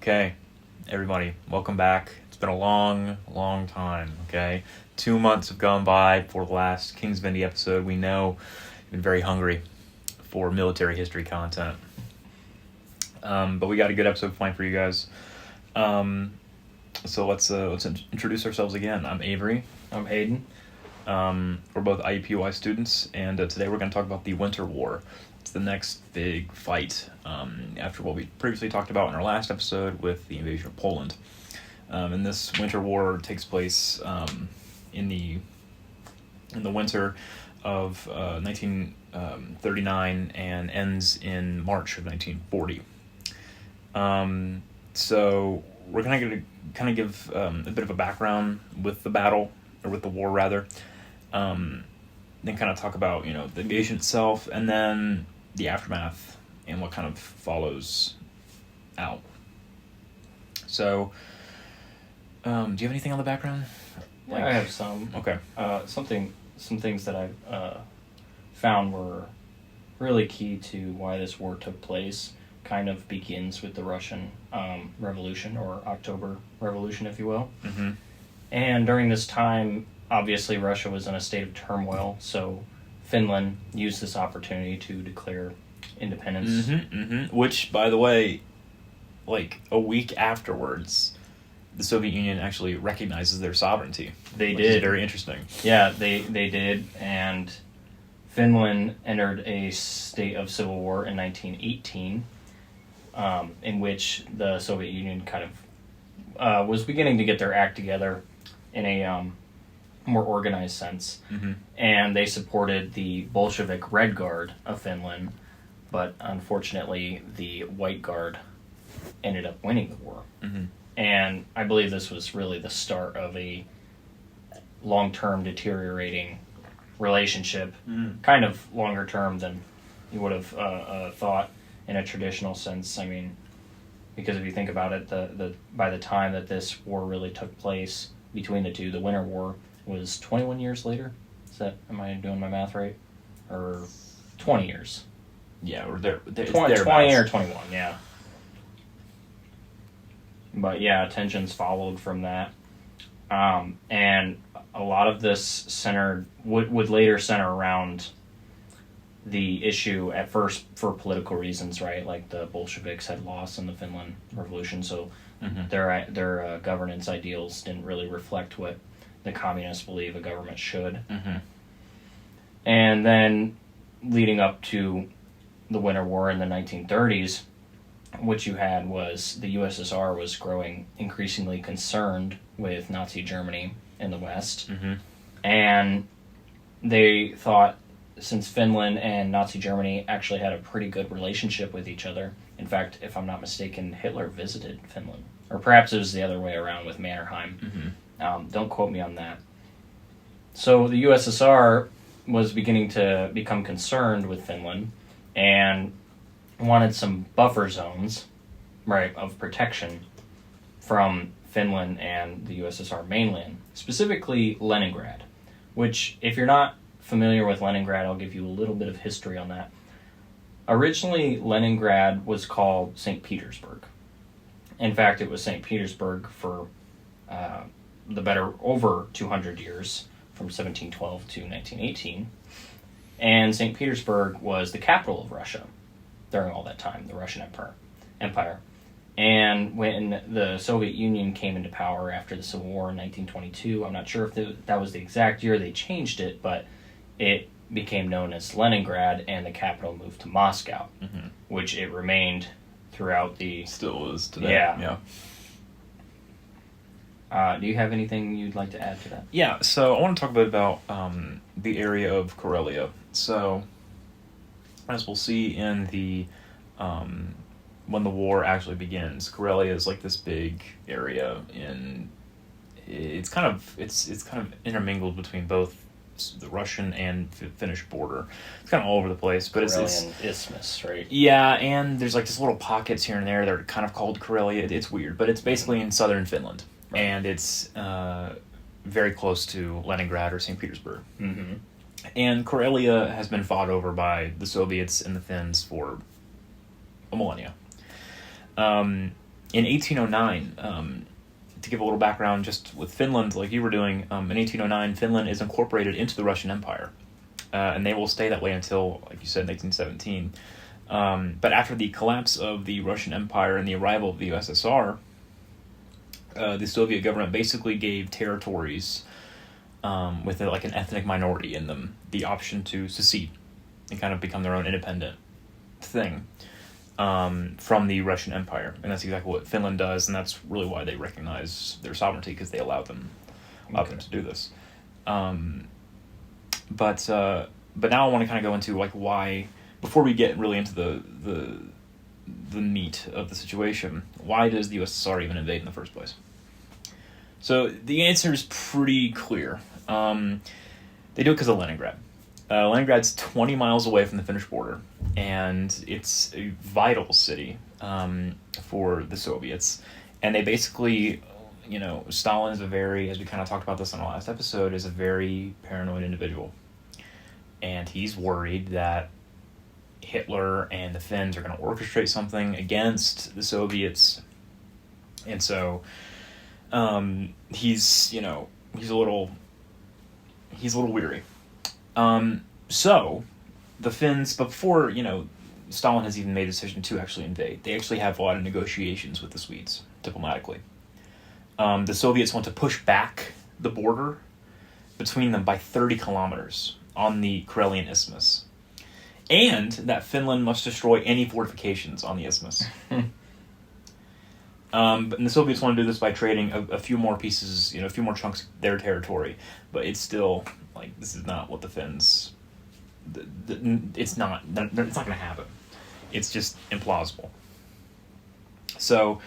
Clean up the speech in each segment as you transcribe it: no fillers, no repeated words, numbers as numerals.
Okay, everybody, welcome back. It's been a long, long time, okay? 2 months have gone by for the last Kings of Indy episode. We know you've been very hungry for military history content. But we got a good episode planned for you guys. So let's introduce ourselves again. I'm Avery. I'm Hayden. We're both IUPUI students, and today we're going to talk about the Winter War. It's the next big fight after what we previously talked about in our last episode with the invasion of Poland. And this Winter War takes place in the winter of 1939 and ends in March of 1940. So we're going to kind of give a bit of a background with the battle, or with the war rather. Then kind of talk about, the invasion itself, and then the aftermath and what kind of follows out. So, do you have anything on the background? I have some. Okay. Some things that I found were really key to why this war took place. Kind of begins with the Russian Revolution, or October Revolution, if you will. Mm-hmm. And during this time, obviously Russia was in a state of turmoil, so Finland used this opportunity to declare independence. Mm-hmm, mm-hmm. Which, by the way, like a week afterwards, the Soviet Union actually recognizes their sovereignty. They which did. Is very interesting. Yeah, they did, and Finland entered a state of civil war in 1918, in which the Soviet Union kind of was beginning to get their act together in a more organized sense. Mm-hmm. And they supported the Bolshevik Red Guard of Finland, but unfortunately the White Guard ended up winning the war. Mm-hmm. And I believe this was really the start of a long-term deteriorating relationship, kind of longer term than you would have thought in a traditional sense. I mean, because if you think about it, by the time that this war really took place between the two, the Winter War was 21 years later. Am I doing my math right? Or 20 years? Yeah, or they're 20 or 21, yeah. But yeah, tensions followed from that. And a lot of this would later center around the issue at first for political reasons, right? Like the Bolsheviks had lost in the Finland Revolution, so their governance ideals didn't really reflect what the communists believe a government should. Mm-hmm. And then leading up to the Winter War in the 1930s, what you had was the USSR was growing increasingly concerned with Nazi Germany in the West. Mm-hmm. And they thought, since Finland and Nazi Germany actually had a pretty good relationship with each other, in fact, if I'm not mistaken, Hitler visited Finland. Or perhaps it was the other way around with Mannerheim. Mm-hmm. Don't quote me on that. So the USSR was beginning to become concerned with Finland and wanted some buffer zones, right, of protection from Finland and the USSR mainland, specifically Leningrad, which, if you're not familiar with Leningrad, I'll give you a little bit of history on that. Originally, Leningrad was called St. Petersburg. In fact, it was St. Petersburg for the better over 200 years, from 1712 to 1918. And St. Petersburg was the capital of Russia during all that time, the Russian Empire. And when the Soviet Union came into power after the Civil War in 1922, I'm not sure if that was the exact year they changed it, but it became known as Leningrad, and the capital moved to Moscow, which it remained throughout the... Still is today. Yeah. Do you have anything you'd like to add to that? Yeah, so I want to talk a bit about the area of Karelia. So, as we'll see in the when the war actually begins, Karelia is like this big area, and it's kind of intermingled between both the Russian and Finnish border. It's kind of all over the place, but it's isthmus, right? Yeah, and there's like just little pockets here and there that are kind of called Karelia. It's weird, but it's basically in southern Finland. Right. And it's very close to Leningrad or St. Petersburg. Mm-hmm. And Karelia has been fought over by the Soviets and the Finns for a millennia. in 1809, to give a little background just with Finland, like you were doing, in 1809, Finland is incorporated into the Russian Empire. And they will stay that way until, like you said, 1917. But after the collapse of the Russian Empire and the arrival of the USSR, the Soviet government basically gave territories with like an ethnic minority in them the option to secede and kind of become their own independent thing from the Russian Empire. And that's exactly what Finland does, and that's really why they recognize their sovereignty, because they allowed them to do this. But now I want to kind of go into like why, before we get really into the meat of the situation, why does the USSR even invade in the first place? So the answer is pretty clear. They do it because of Leningrad. Leningrad's 20 miles away from the Finnish border, and it's a vital city for the Soviets. And they basically, Stalin is a very, as we kind of talked about this on the last episode, is a very paranoid individual. And he's worried that Hitler and the Finns are going to orchestrate something against the Soviets. And so he's a little weary. So the Finns, before, Stalin has even made the decision to actually invade, they actually have a lot of negotiations with the Swedes, diplomatically. The Soviets want to push back the border between them by 30 kilometers on the Karelian Isthmus. And that Finland must destroy any fortifications on the isthmus. But the Soviets want to do this by trading a few more pieces, a few more chunks of their territory. But it's still, this is not what the Finns... It's not going to happen. It's just implausible. So,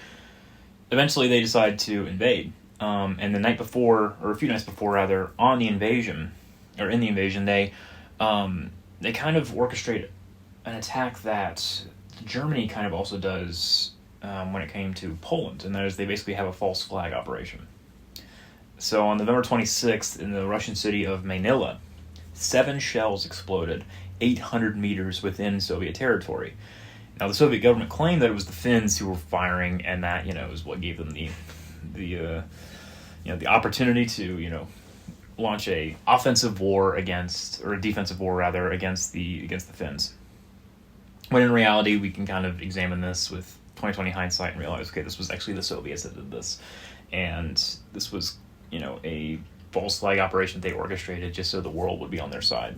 eventually they decide to invade. And the night before, or a few nights before rather, in the invasion, they kind of orchestrate an attack that Germany kind of also does when it came to Poland, and that is they basically have a false flag operation. So on November 26th, in the Russian city of Manila, 7 shells exploded 800 meters within Soviet territory. Now the Soviet government claimed that it was the Finns who were firing, and that is what gave them the opportunity to launch a defensive war against the Finns. When in reality, we can kind of examine this with 2020 hindsight and realize, okay, this was actually the Soviets that did this, and this was a false flag operation they orchestrated just so the world would be on their side.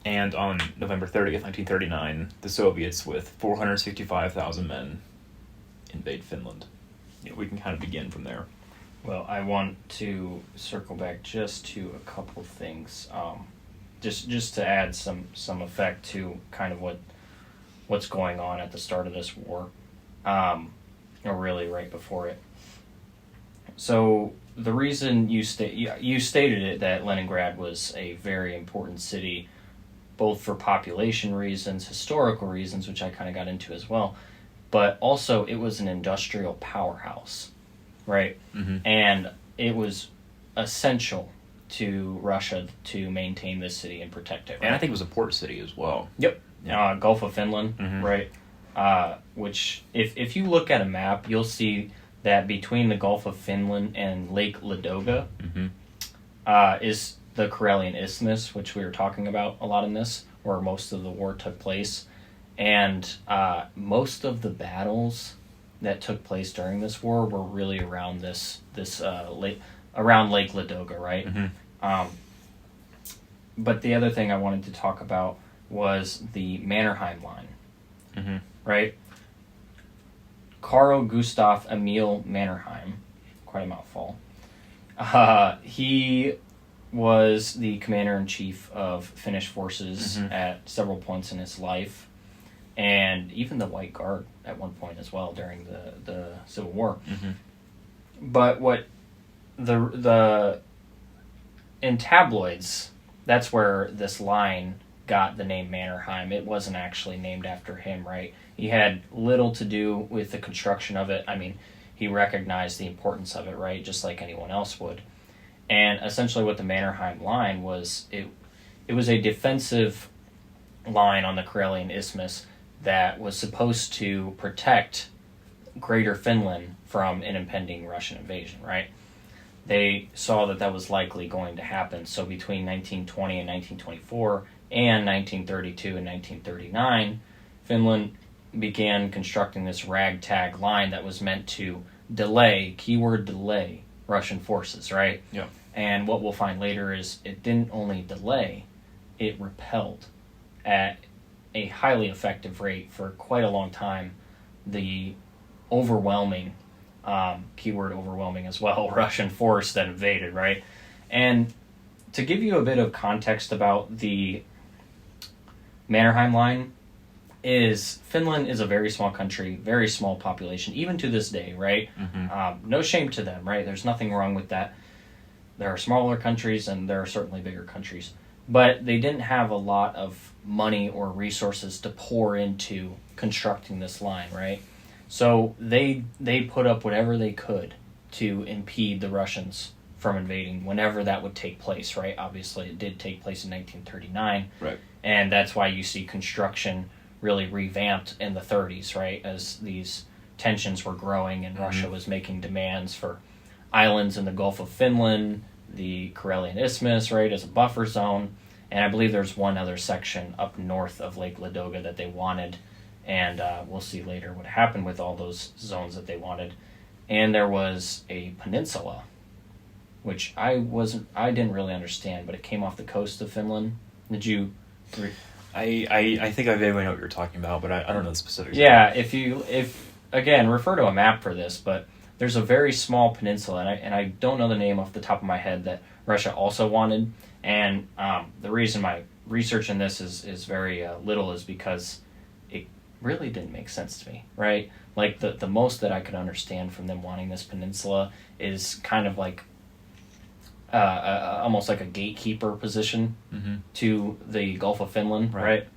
And on November 30th, 1939, the Soviets, with 465,000 men, invade Finland. We can kind of begin from there. Well, I want to circle back just to a couple of things, just to add some effect to kind of what's going on at the start of this war, or really right before it. So the reason you stated it, that Leningrad was a very important city, both for population reasons, historical reasons, which I kind of got into as well, but also it was an industrial powerhouse, right? Mm-hmm. And it was essential to Russia to maintain this city and protect it. Right? And I think it was a port city as well. Yep. Yeah. Gulf of Finland, mm-hmm. Right? Which, if you look at a map, you'll see that between the Gulf of Finland and Lake Ladoga, mm-hmm. Is the Karelian Isthmus, which we were talking about a lot in this, where most of the war took place. And most of the battles that took place during this war were really around this lake, around Lake Ladoga, right? Mm-hmm. But the other thing I wanted to talk about was the Mannerheim line, mm-hmm. right? Carl Gustav Emil Mannerheim, quite a mouthful. He was the commander-in-chief of Finnish forces, mm-hmm. at several points in his life, and even the White Guard at one point as well during the Civil War. Mm-hmm. But what in tabloids, that's where this line got the name Mannerheim. It wasn't actually named after him, right? He had little to do with the construction of it. I mean, he recognized the importance of it, right? Just like anyone else would. And essentially what the Mannerheim line was, it was a defensive line on the Karelian Isthmus that was supposed to protect Greater Finland from an impending Russian invasion, right? They saw that that was likely going to happen. So between 1920 and 1924 and 1932 and 1939, Finland began constructing this ragtag line that was meant to delay, keyword delay, Russian forces, right? Yeah. And what we'll find later is it didn't only delay, it repelled at a highly effective rate for quite a long time the overwhelming, keyword overwhelming as well, Russian force that invaded, right? And to give you a bit of context about the Mannerheim Line, is Finland is a very small country, very small population, even to this day, right? No shame to them, right? There's nothing wrong with that. There are smaller countries and there are certainly bigger countries. But they didn't have a lot of money or resources to pour into constructing this line, right? So they put up whatever they could to impede the Russians from invading whenever that would take place, right? Obviously, it did take place in 1939. Right. And that's why you see construction really revamped in the 30s, right? As these tensions were growing and Russia was making demands for islands in the Gulf of Finland, the Karelian Isthmus, right, as a buffer zone. And I believe there's one other section up north of Lake Ladoga that they wanted. And we'll see later what happened with all those zones that they wanted. And there was a peninsula, which I didn't really understand, but it came off the coast of Finland. Did you? I think I vaguely know what you're talking about, but I don't know the specifics. Yeah, if again, refer to a map for this, but there's a very small peninsula, and I don't know the name off the top of my head that Russia also wanted. And the reason my research in this is very little is because it really didn't make sense to me, right? Like the most that I could understand from them wanting this peninsula is kind of like almost like a gatekeeper position to the Gulf of Finland, right?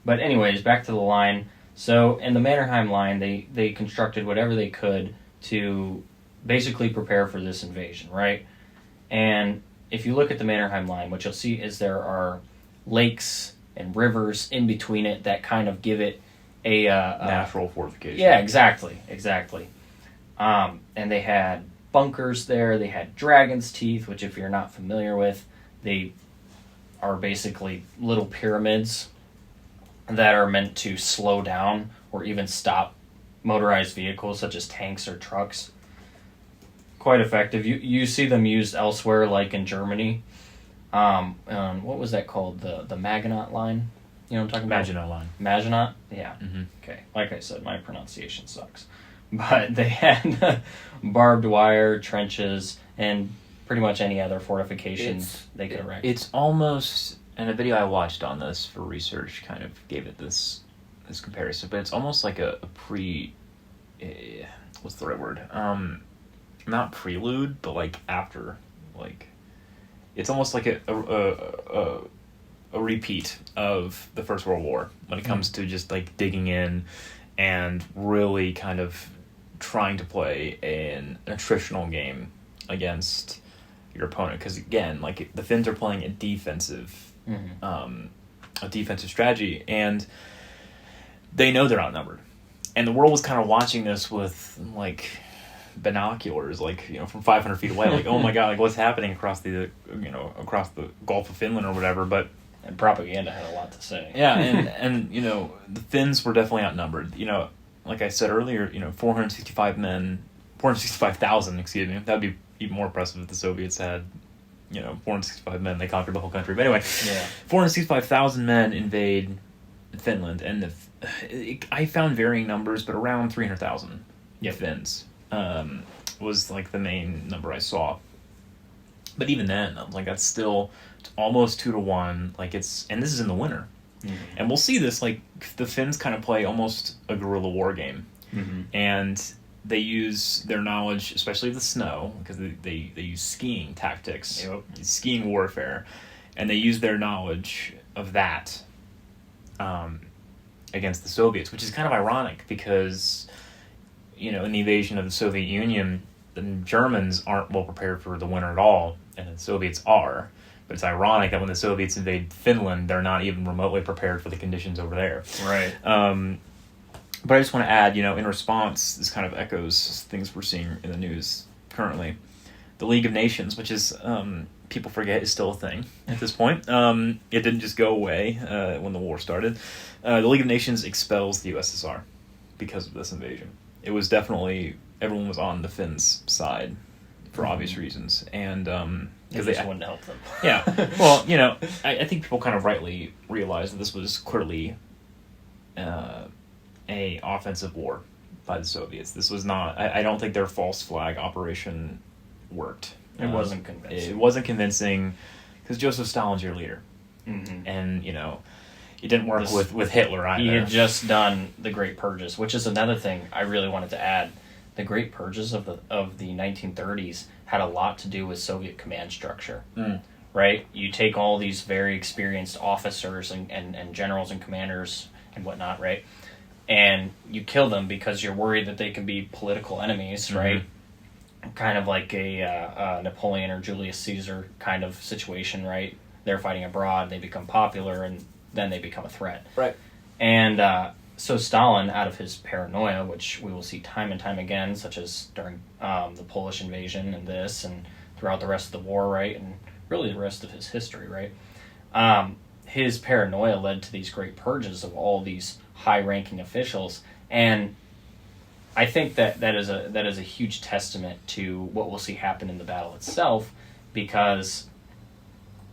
But anyways, back to the line. So in the Mannerheim Line, they constructed whatever they could to basically prepare for this invasion, right? And if you look at the Mannerheim Line, what you'll see is there are lakes and rivers in between it that kind of give it a natural fortification. Yeah, exactly. And they had bunkers there. They had dragon's teeth, which if you're not familiar with, they are basically little pyramids that are meant to slow down or even stop motorized vehicles such as tanks or trucks. Quite effective. You see them used elsewhere, like in Germany. What was that called? The Maginot Line? You know what I'm talking about? Maginot Line. Maginot? Yeah. Okay. Like I said, my pronunciation sucks. But they had barbed wire, trenches, and pretty much any other fortifications they could erect. It's almost, and a video I watched on this for research kind of gave it this comparison, but it's almost like a what's the right word? Not prelude, but like after, like it's almost like a repeat of the First World War when it comes to just like digging in and really kind of trying to play an attritional game against your opponent, because again, like the Finns are playing a defensive strategy, and they know they're outnumbered, and the world was kind of watching this with like binoculars, like, you know, from 500 feet away, like, oh my god, like what's happening across the Gulf of Finland or whatever. But and propaganda had a lot to say. Yeah, and you know, the Finns were definitely outnumbered. You know, like I said earlier, you know, 465,000, excuse me. That'd be even more impressive if the Soviets had, you know, 465 men. They conquered the whole country. But anyway, 465,000 men invade Finland, and I found varying numbers, but around 300,000 Finns was like the main number I saw. But even then, like that's still almost 2-1. Like and this is in the winter, and we'll see this. Like the Finns kind of play almost a guerrilla war game, and they use their knowledge, especially of the snow, because they use skiing tactics, skiing warfare, and they use their knowledge of that against the Soviets, which is kind of ironic because, you know, in the invasion of the Soviet Union, the Germans aren't well prepared for the winter at all, and the Soviets are. But it's ironic that when the Soviets invade Finland, they're not even remotely prepared for the conditions over there. Right. But I just want to add, in response, this kind of echoes things we're seeing in the news currently. The League of Nations, which is, people forget, is still a thing at this point. It didn't just go away when the war started. The League of Nations expels the USSR because of this invasion. It was definitely, everyone was on the Finns' side for obvious reasons. And because they just wanted to help them. Yeah. Well, I think people kind of rightly realized that this was clearly a offensive war by the Soviets. This was not, I don't think their false flag operation worked. It wasn't convincing. It wasn't convincing because Joseph Stalin's your leader. Mm-hmm. And, it didn't work with Hitler either. He had just done the Great Purges, which is another thing I really wanted to add. The Great Purges of the 1930s had a lot to do with Soviet command structure. Right? You take all these very experienced officers and generals and commanders and whatnot, right? And you kill them because you're worried that they can be political enemies, right? Kind of like a Napoleon or Julius Caesar kind of situation, right? They're fighting abroad, they become popular, and then they become a threat. Right. And so Stalin, out of his paranoia, which we will see time and time again, such as during the Polish invasion and this, and throughout the rest of the war, right? And really the rest of his history, right? His paranoia led to these great purges of all these high-ranking officials, and I think that is a huge testament to what we'll see happen in the battle itself, because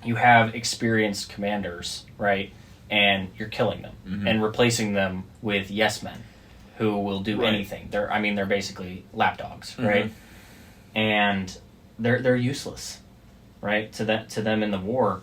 you have experienced commanders, right, and you're killing them and replacing them with yes men who will do anything. They're basically lapdogs, right, and they're useless, right, to them in the war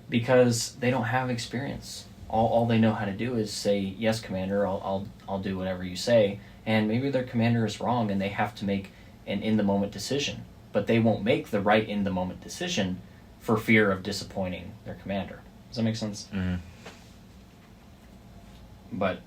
because they don't have experience. All they know how to do is say, yes, commander, I'll do whatever you say. And maybe their commander is wrong and they have to make an in-the-moment decision. But they won't make the right in-the-moment decision for fear of disappointing their commander. Does that make sense? Mm-hmm. But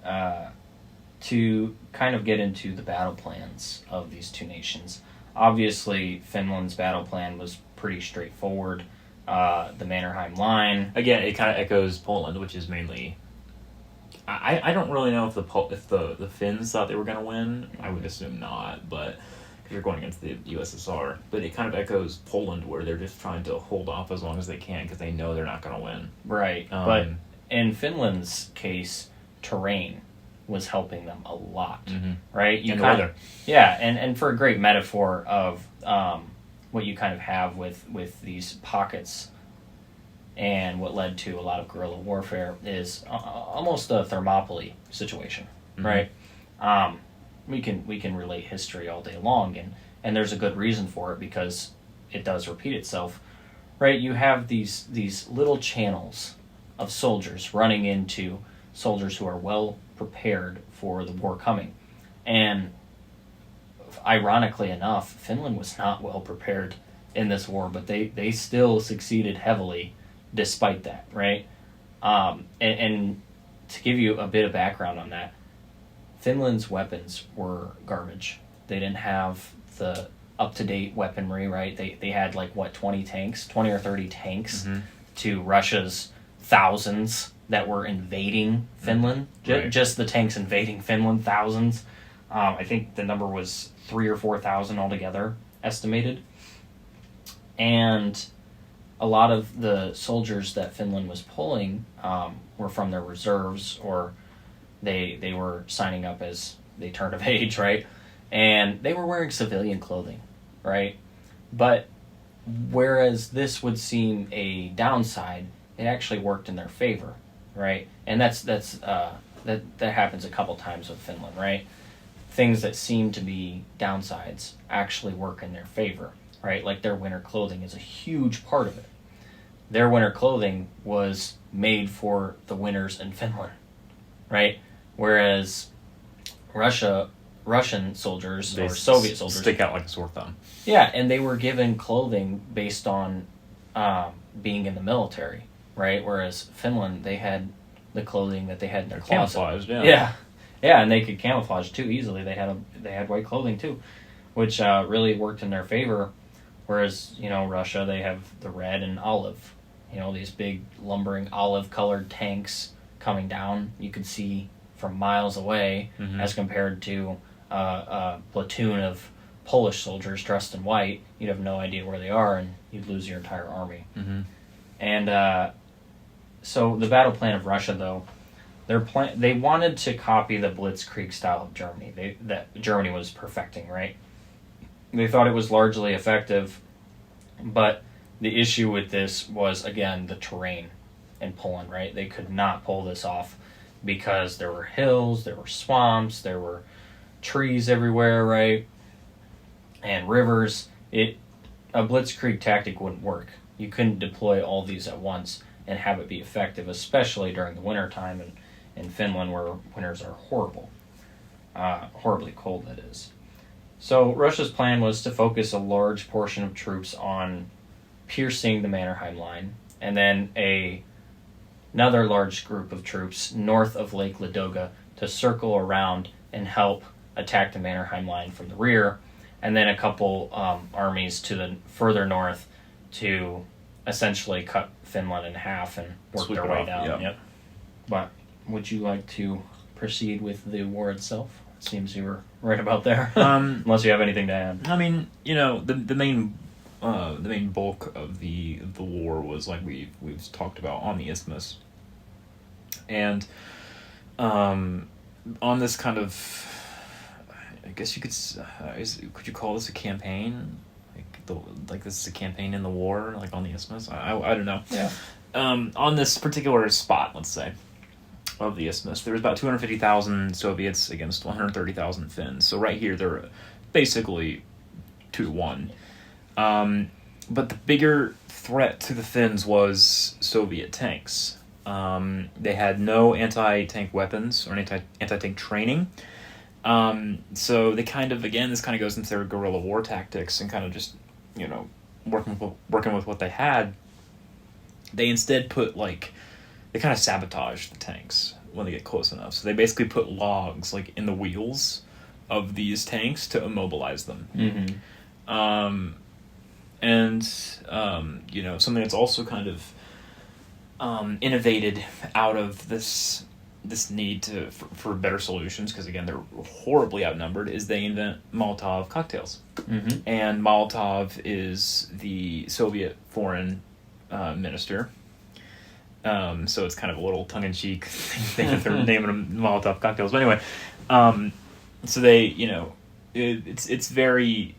to kind of get into the battle plans of these two nations, obviously Finland's battle plan was pretty straightforward. The Mannerheim Line. Again, it kind of echoes Poland, which is mainly... I don't really know if the Finns thought they were going to win. I would assume not, but because you're going against the USSR. But it kind of echoes Poland, where they're just trying to hold off as long as they can because they know they're not going to win. Right, but in Finland's case, terrain was helping them a lot, right? And the weather. Yeah, and for a great metaphor of what you kind of have with these pockets and what led to a lot of guerrilla warfare is almost a Thermopylae situation, right? We can relate history all day long, and there's a good reason for it because it does repeat itself, right? You have these little channels of soldiers running into soldiers who are well prepared for the war coming, and ironically enough, Finland was not well prepared in this war, but they still succeeded heavily despite that, right? And to give you a bit of background on that, Finland's weapons were garbage. They didn't have the up-to-date weaponry, right? They had 20 or 30 tanks to Russia's thousands that were invading Finland. Right. Just the tanks invading Finland, thousands. I think the number was 3,000 or 4,000 altogether, estimated. And a lot of the soldiers that Finland was pulling were from their reserves, or they were signing up as they turned of age, right? And they were wearing civilian clothing, right? But whereas this would seem a downside, it actually worked in their favor, right? And that happens a couple times with Finland, right? Things that seem to be downsides actually work in their favor, right? Like their winter clothing is a huge part of it. Their winter clothing was made for the winters in Finland, right? Whereas Russian soldiers or Soviet soldiers stick out like a sore thumb. Yeah, and they were given clothing based on being in the military, right? Whereas Finland, they had the clothing that they had in their closet. Camouflaged, Yeah, and they could camouflage too easily. They had white clothing too, which really worked in their favor. Whereas, Russia, they have the red and olive. These big lumbering olive-colored tanks coming down. You could see from miles away, as compared to a platoon of Polish soldiers dressed in white. You'd have no idea where they are, and you'd lose your entire army. And so the battle plan of Russia, though, they wanted to copy the Blitzkrieg style of Germany. That Germany was perfecting, right? They thought it was largely effective, but the issue with this was, again, the terrain in Poland, right? They could not pull this off because there were hills, there were swamps, there were trees everywhere, right? And rivers. A Blitzkrieg tactic wouldn't work. You couldn't deploy all these at once and have it be effective, especially during the winter time in Finland, where winters are horrible. Horribly cold, that is. So Russia's plan was to focus a large portion of troops on piercing the Mannerheim line, and then another large group of troops north of Lake Ladoga to circle around and help attack the Mannerheim line from the rear, and then a couple armies to the further north to essentially cut Finland in half and work Sweep their it way off, down. yeah. Yep. But would you like to proceed with the war itself? It seems you were right about there. Unless you have anything to add. I mean, the main bulk of the war was like we've talked about on the Isthmus, and on this kind of, I guess you could you call this a campaign? Like this is a campaign in the war, like on the Isthmus. I don't know. Yeah. On this particular spot, let's say, of the Isthmus, there was about 250,000 Soviets against 130,000 Finns. So right here, they're basically 2-1. But the bigger threat to the Finns was Soviet tanks. They had no anti-tank weapons or anti-tank training. So they kind of, again, this kind of goes into their guerrilla war tactics and kind of just, working with what they had. They instead they kind of sabotage the tanks when they get close enough. So they basically put logs in the wheels of these tanks to immobilize them. Something that's also kind of innovated out of this need for better solutions, because again they're horribly outnumbered, is they invent Molotov cocktails. And Molotov is the Soviet foreign minister. So it's kind of a little tongue-in-cheek thing that they're naming them Molotov cocktails. But anyway, so they, it's very,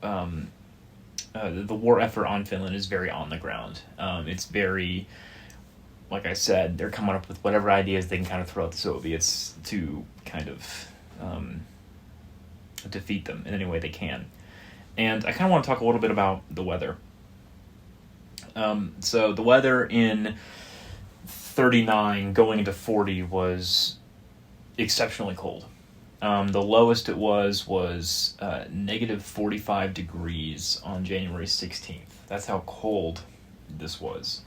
the war effort on Finland is very on the ground. It's very, like I said, they're coming up with whatever ideas they can kind of throw at the Soviets to kind of defeat them in any way they can. And I kind of want to talk a little bit about the weather. So the weather in 39 going into 40 was exceptionally cold. The lowest it was negative 45 degrees on January 16th. That's how cold this was.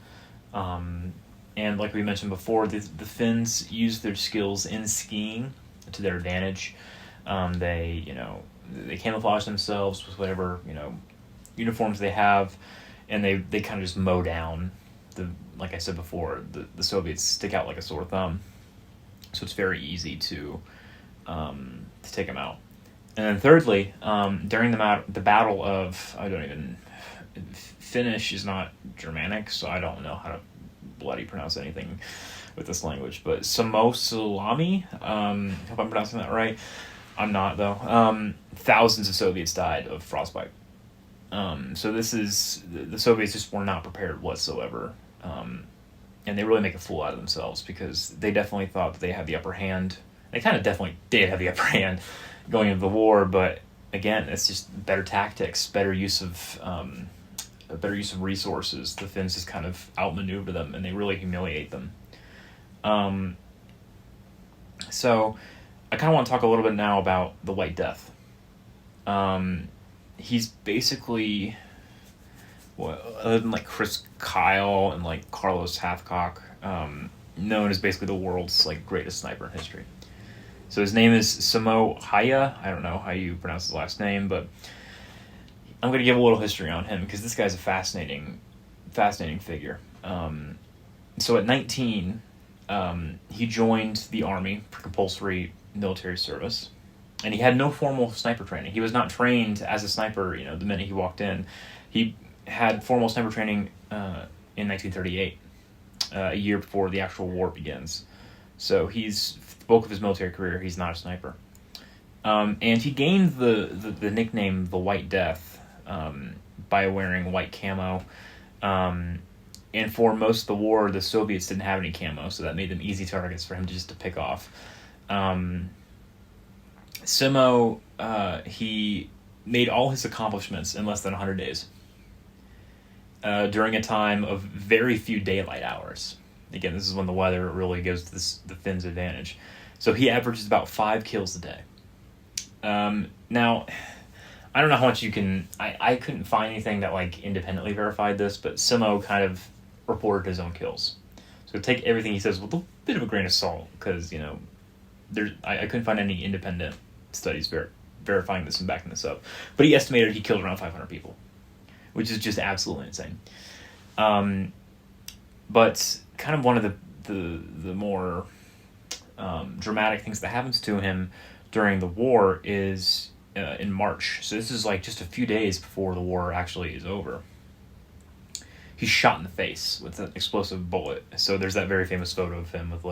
And like we mentioned before, the Finns used their skills in skiing to their advantage. They camouflage themselves with whatever, uniforms they have, and they kind of just mow down like I said before, the Soviets stick out like a sore thumb. So it's very easy to take them out. And then thirdly, during the battle of, Finnish is not Germanic, so I don't know how to bloody pronounce anything with this language, but Samosalami, hope I'm pronouncing that right. I'm not, though. Thousands of Soviets died of frostbite. So the Soviets just were not prepared whatsoever. And they really make a fool out of themselves, because they definitely thought that they had the upper hand. They kind of definitely did have the upper hand going into the war, but again, it's just better tactics, better use of resources. The Finns just kind of outmaneuver them, and they really humiliate them. So I kind of want to talk a little bit now about the White Death. He's basically, other than Chris Kyle and Carlos Hathcock, known as basically the world's greatest sniper in history. So his name is Samo Haya. I don't know how you pronounce his last name, but I'm going to give a little history on him because this guy's a fascinating figure. So at 19, he joined the Army for compulsory military service, and he had no formal sniper training. He was not trained as a sniper, the minute he walked in. He had formal sniper training in 1938, a year before the actual war begins. So the bulk of his military career, he's not a sniper. And he gained the nickname the White Death by wearing white camo. And for most of the war, the Soviets didn't have any camo, so that made them easy targets for him to pick off. Simo, he made all his accomplishments in less than 100 days. During a time of very few daylight hours. Again, this is when the weather really goes to the Finns' advantage. So he averages about 5 kills a day. Now, I don't know how much you can... I couldn't find anything that independently verified this, but Simo kind of reported his own kills. So take everything he says with a bit of a grain of salt, because, I couldn't find any independent studies verifying this and backing this up. But he estimated he killed around 500 people, which is just absolutely insane. But kind of one of the more dramatic things that happens to him during the war is in March. So this is just a few days before the war actually is over. He's shot in the face with an explosive bullet. So there's that very famous photo of him with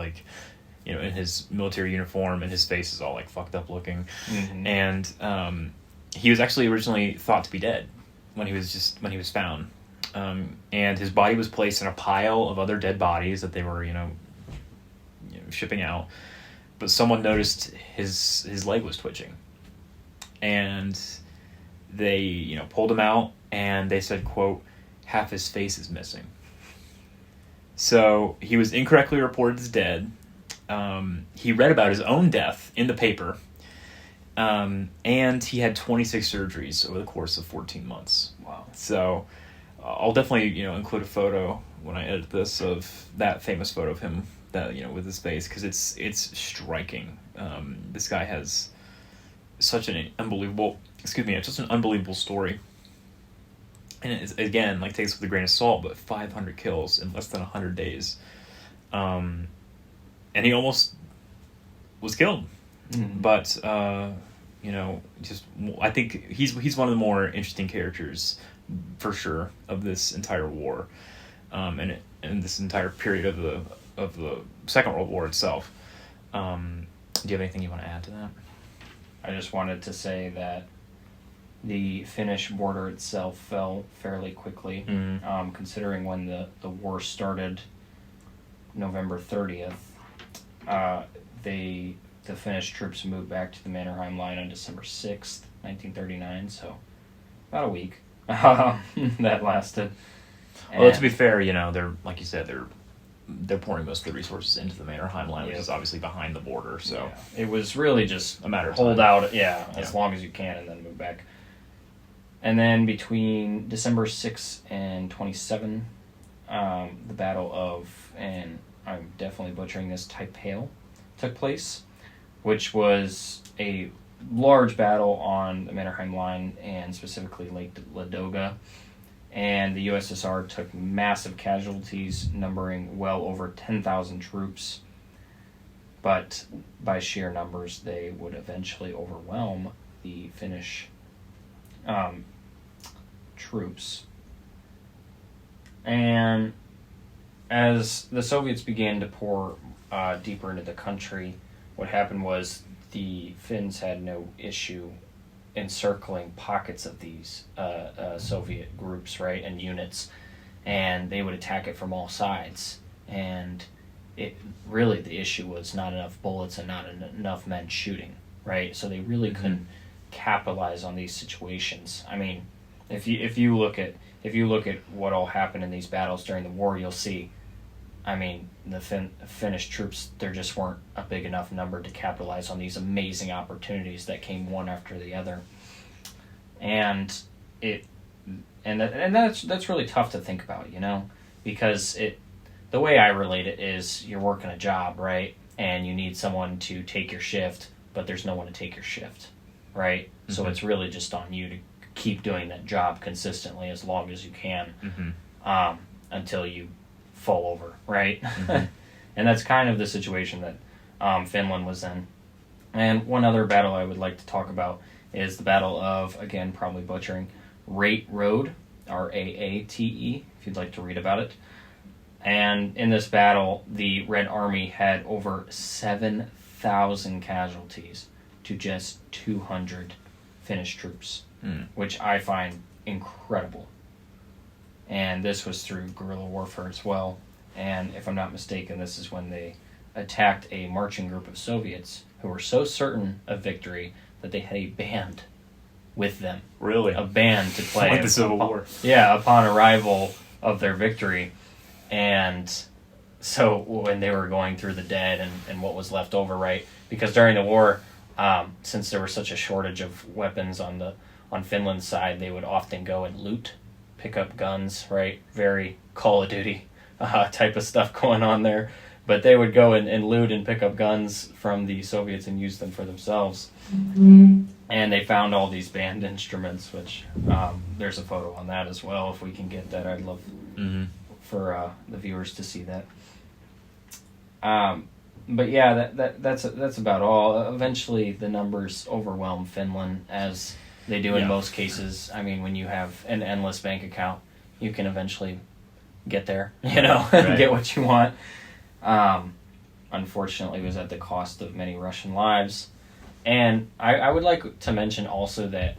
in his military uniform, and his face is all fucked up looking. Mm-hmm. And he was actually originally thought to be dead when he was found. And his body was placed in a pile of other dead bodies that they were, shipping out. But someone noticed his leg was twitching. And they, pulled him out, and they said, quote, "half his face is missing." So he was incorrectly reported as dead. He read about his own death in the paper. And he had 26 surgeries over the course of 14 months. Wow. So I'll definitely, include a photo when I edit this of that famous photo of him that, with his face, because it's striking. This guy has such an unbelievable story. And it's, again, takes it with a grain of salt, but 500 kills in less than 100 days. And he almost was killed. Mm-hmm. But, I think he's one of the more interesting characters, for sure, of this entire war. And this entire period of the Second World War itself. Do you have anything you want to add to that? I just wanted to say that the Finnish border itself fell fairly quickly, considering when the war started, November 30th. The Finnish troops moved back to the Mannerheim Line on December 6th, 1939, so about a week that lasted. Well, to be fair, they're, like you said, they're pouring most of the resources into the Mannerheim Line, which is obviously behind the border. So it was really just a matter of hold time. Out, as long as you can, and then move back. And then between December 6 and 27, the Battle of, and I'm definitely butchering this, Taipale took place, which was a large battle on the Mannerheim Line and specifically Lake Ladoga. And the USSR took massive casualties, numbering well over 10,000 troops. But by sheer numbers, they would eventually overwhelm the Finnish troops. And as the Soviets began to pour deeper into the country, what happened was the Finns had no issue encircling pockets of these Soviet groups, right, and units, and they would attack it from all sides. And it really, the issue was not enough bullets and not enough men shooting, right? So they really couldn't capitalize on these situations. I mean, if you look at what all happened in these battles during the war, you'll see. I mean, the Finnish troops, there just weren't a big enough number to capitalize on these amazing opportunities that came one after the other. And that's really tough to think about, because the way I relate it is you're working a job, right? And you need someone to take your shift, but there's no one to take your shift, right? Mm-hmm. So it's really just on you keep doing that job consistently as long as you can, until you fall over, right? And that's kind of the situation that Finland was in. And one other battle I would like to talk about is the Battle of, again, probably butchering, Raate Road, Raate, if you'd like to read about it. And in this battle, the Red Army had over 7,000 casualties to just 200 Finnish troops, which I find incredible. And this was through guerrilla warfare as well. And if I'm not mistaken, this is when they attacked a marching group of Soviets who were so certain of victory that they had a band with them. Really? A band to play. Like the Civil War. Yeah, upon arrival of their victory. And so when they were going through the dead and what was left over, right? Because during the war, since there was such a shortage of weapons on Finland's side, they would often go and loot, pick up guns, right? Very Call of Duty type of stuff going on there. But they would go and loot and pick up guns from the Soviets and use them for themselves. And they found all these band instruments, which there's a photo on that as well. If we can get that, I'd love for the viewers to see that. But yeah, that's about all. Eventually, the numbers overwhelm Finland, as they do in most cases. I mean, when you have an endless bank account, you can eventually get there, and get what you want. Unfortunately, it was at the cost of many Russian lives. And I would like to mention also that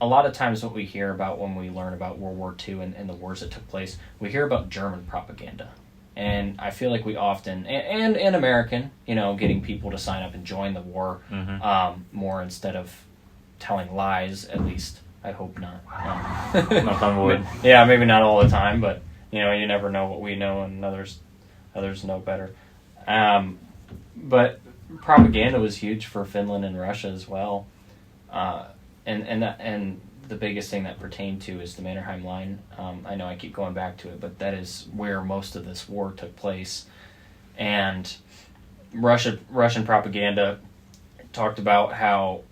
a lot of times what we hear about when we learn about World War II and the wars that took place, we hear about German propaganda. And I feel like we often, and American, getting people to sign up and join the war more instead of telling lies, at least. I hope not. Knock on wood. Yeah, maybe not all the time, but you never know what we know, and others know better. But propaganda was huge for Finland and Russia as well, and the biggest thing that pertained to is the Mannerheim Line. I know I keep going back to it, but that is where most of this war took place, and Russian propaganda talked about how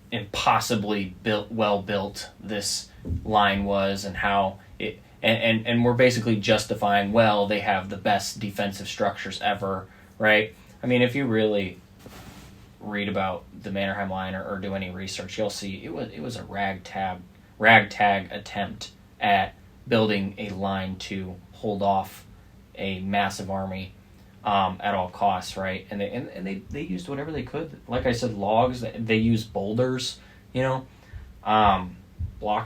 impossibly well built this line was, and how it and we're basically justifying, well, they have the best defensive structures ever, right? I mean, if you really read about the Mannerheim Line or do any research, you'll see it was a ragtag attempt at building a line to hold off a massive army at all costs, right? And they used whatever they could. Like I said, logs. They used boulders, blocks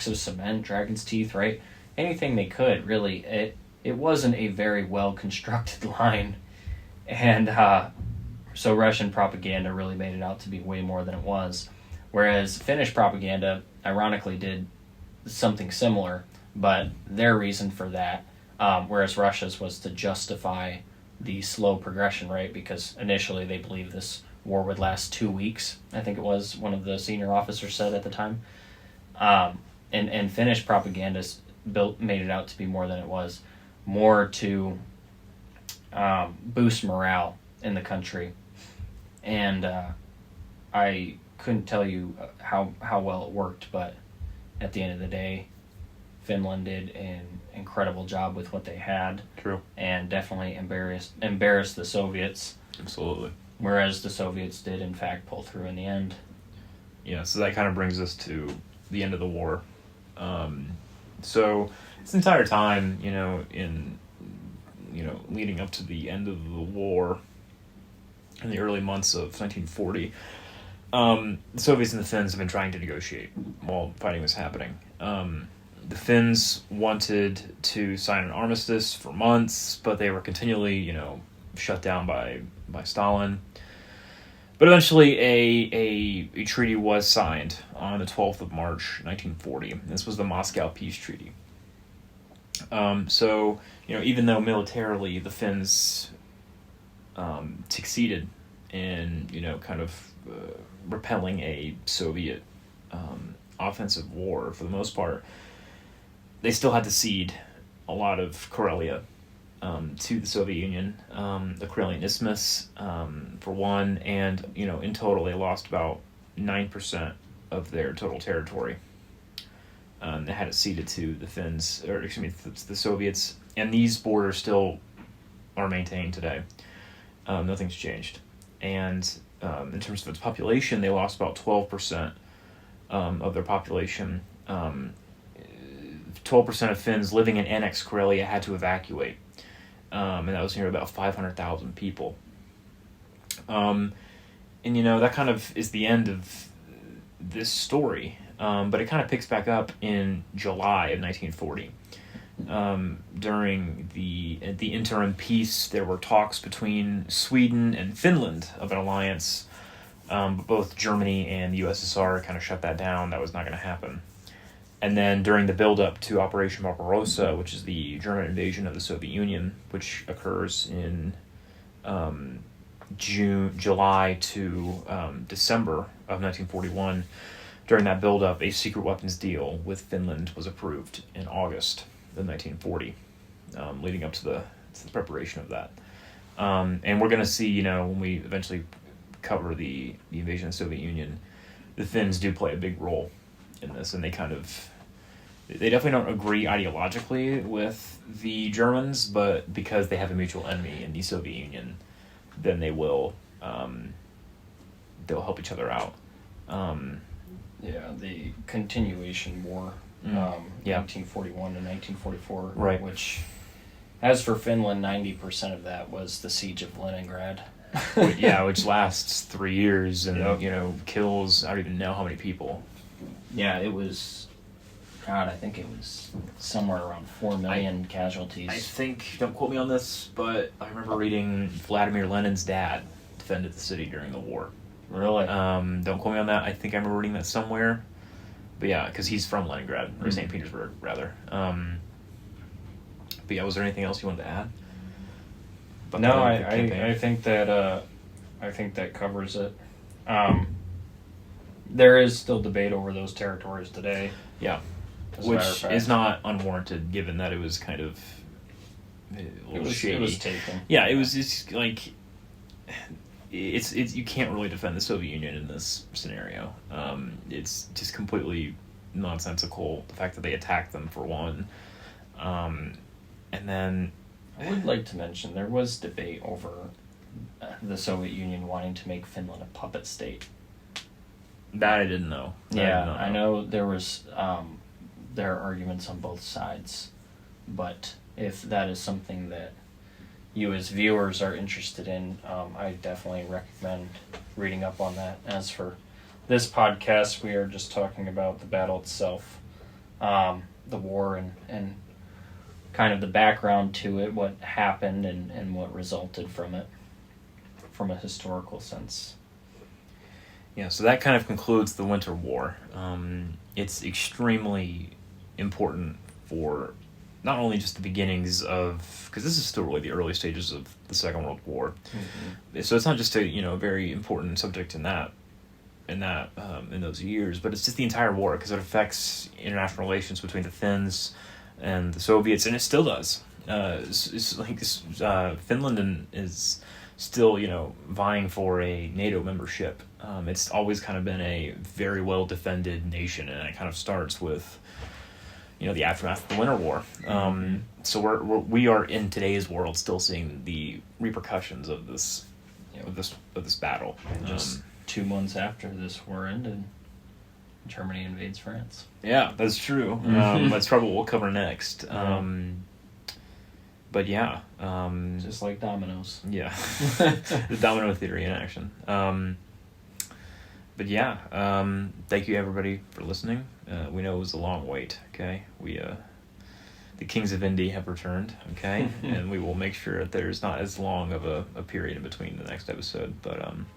of cement, dragon's teeth, right? Anything they could, really. It wasn't a very well constructed line, and so Russian propaganda really made it out to be way more than it was, whereas Finnish propaganda ironically did something similar, but their reason for that, whereas Russia's was to justify the slow progression, right? Because initially they believed this war would last 2 weeks. I think it was one of the senior officers said at the time. And Finnish propagandists made it out to be more than it was, more to boost morale in the country. And I couldn't tell you how well it worked, but at the end of the day, Finland did an incredible job with what they had. True. And definitely embarrassed the Soviets. Absolutely. Whereas the Soviets did, in fact, pull through in the end. Yeah, so that kind of brings us to the end of the war. So this entire time, leading up to the end of the war, in the early months of 1940, the Soviets and the Finns have been trying to negotiate while fighting was happening. The Finns wanted to sign an armistice for months, but they were continually, shut down by Stalin. But eventually a treaty was signed on the 12th of March, 1940. This was the Moscow Peace Treaty. So, even though militarily the Finns succeeded in, kind of repelling a Soviet offensive war for the most part, they still had to cede a lot of Karelia to the Soviet Union, the Karelian Isthmus, for one, and, in total they lost about 9% of their total territory. They had it ceded to the Finns, or excuse me, the Soviets, and these borders still are maintained today. Nothing's changed, and in terms of its population, they lost about 12% of their population. 12% of Finns living in annexed Karelia had to evacuate, and that was near about 500,000 people. And that kind of is the end of this story. But it kind of picks back up in July of 1940. During the interim peace, there were talks between Sweden and Finland of an alliance, but both Germany and the USSR kind of shut that down. That was not going to happen. And then during the build-up to Operation Barbarossa, which is the German invasion of the Soviet Union, which occurs in July to December of 1941, during that build-up, a secret weapons deal with Finland was approved in August of 1940, leading up to the preparation of that. And we're going to see, when we eventually cover the invasion of the Soviet Union, the Finns do play a big role in this, and they definitely don't agree ideologically with the Germans, but because they have a mutual enemy in the Soviet Union, then they will, they'll help each other out. The continuation war, 1941 to 1944, right. Which, as for Finland, 90% of that was the siege of Leningrad. Which lasts 3 years and, kills, I don't even know how many people. Yeah, it was, I think it was somewhere around 4 million casualties. I think, don't quote me on this, but I remember reading Vladimir Lenin's dad defended the city during the war. Really? Don't quote me on that. I think I remember reading that somewhere. But yeah, because he's from Leningrad, or St. Petersburg, rather. But yeah, was there anything else you wanted to add? No, I think that covers it. There is still debate over those territories today. Yeah, which is not unwarranted, given that it was kind of a little shady. It was taken. Yeah, it was just like it's you can't really defend the Soviet Union in this scenario. It's just completely nonsensical. The fact that they attacked them for one, and then I would like to mention there was debate over the Soviet Union wanting to make Finland a puppet state. That I didn't know. I know there was there are arguments on both sides, but if that is something that you as viewers are interested in, I definitely recommend reading up on that. As for this podcast, we are just talking about the battle itself, the war, and kind of the background to it, what happened and what resulted from it, from a historical sense. Yeah, so that kind of concludes the Winter War. It's extremely important for not only just the beginnings of, because this is still really the early stages of the Second World War. Mm-hmm. So it's not just a very important subject in those years, but it's just the entire war, because it affects international relations between the Finns and the Soviets, and it still does. It's like Finland is still vying for a NATO membership. It's always kind of been a very well defended nation, and it kind of starts with the aftermath of the Winter War. So we are in today's world still seeing the repercussions of this of this battle. And just 2 months after this war ended, Germany invades France. Yeah, that's true. That's probably what we'll cover next. But yeah, just like dominoes. Yeah, the domino theory in action. But yeah, thank you everybody for listening. We know it was a long wait. Okay, the Kings of Indy have returned. Okay, and we will make sure that there's not as long of a period in between the next episode. But I'm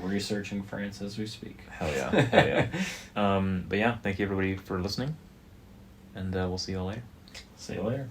researching France as we speak. Hell yeah. But yeah, thank you everybody for listening, and we'll see you all later. See you later.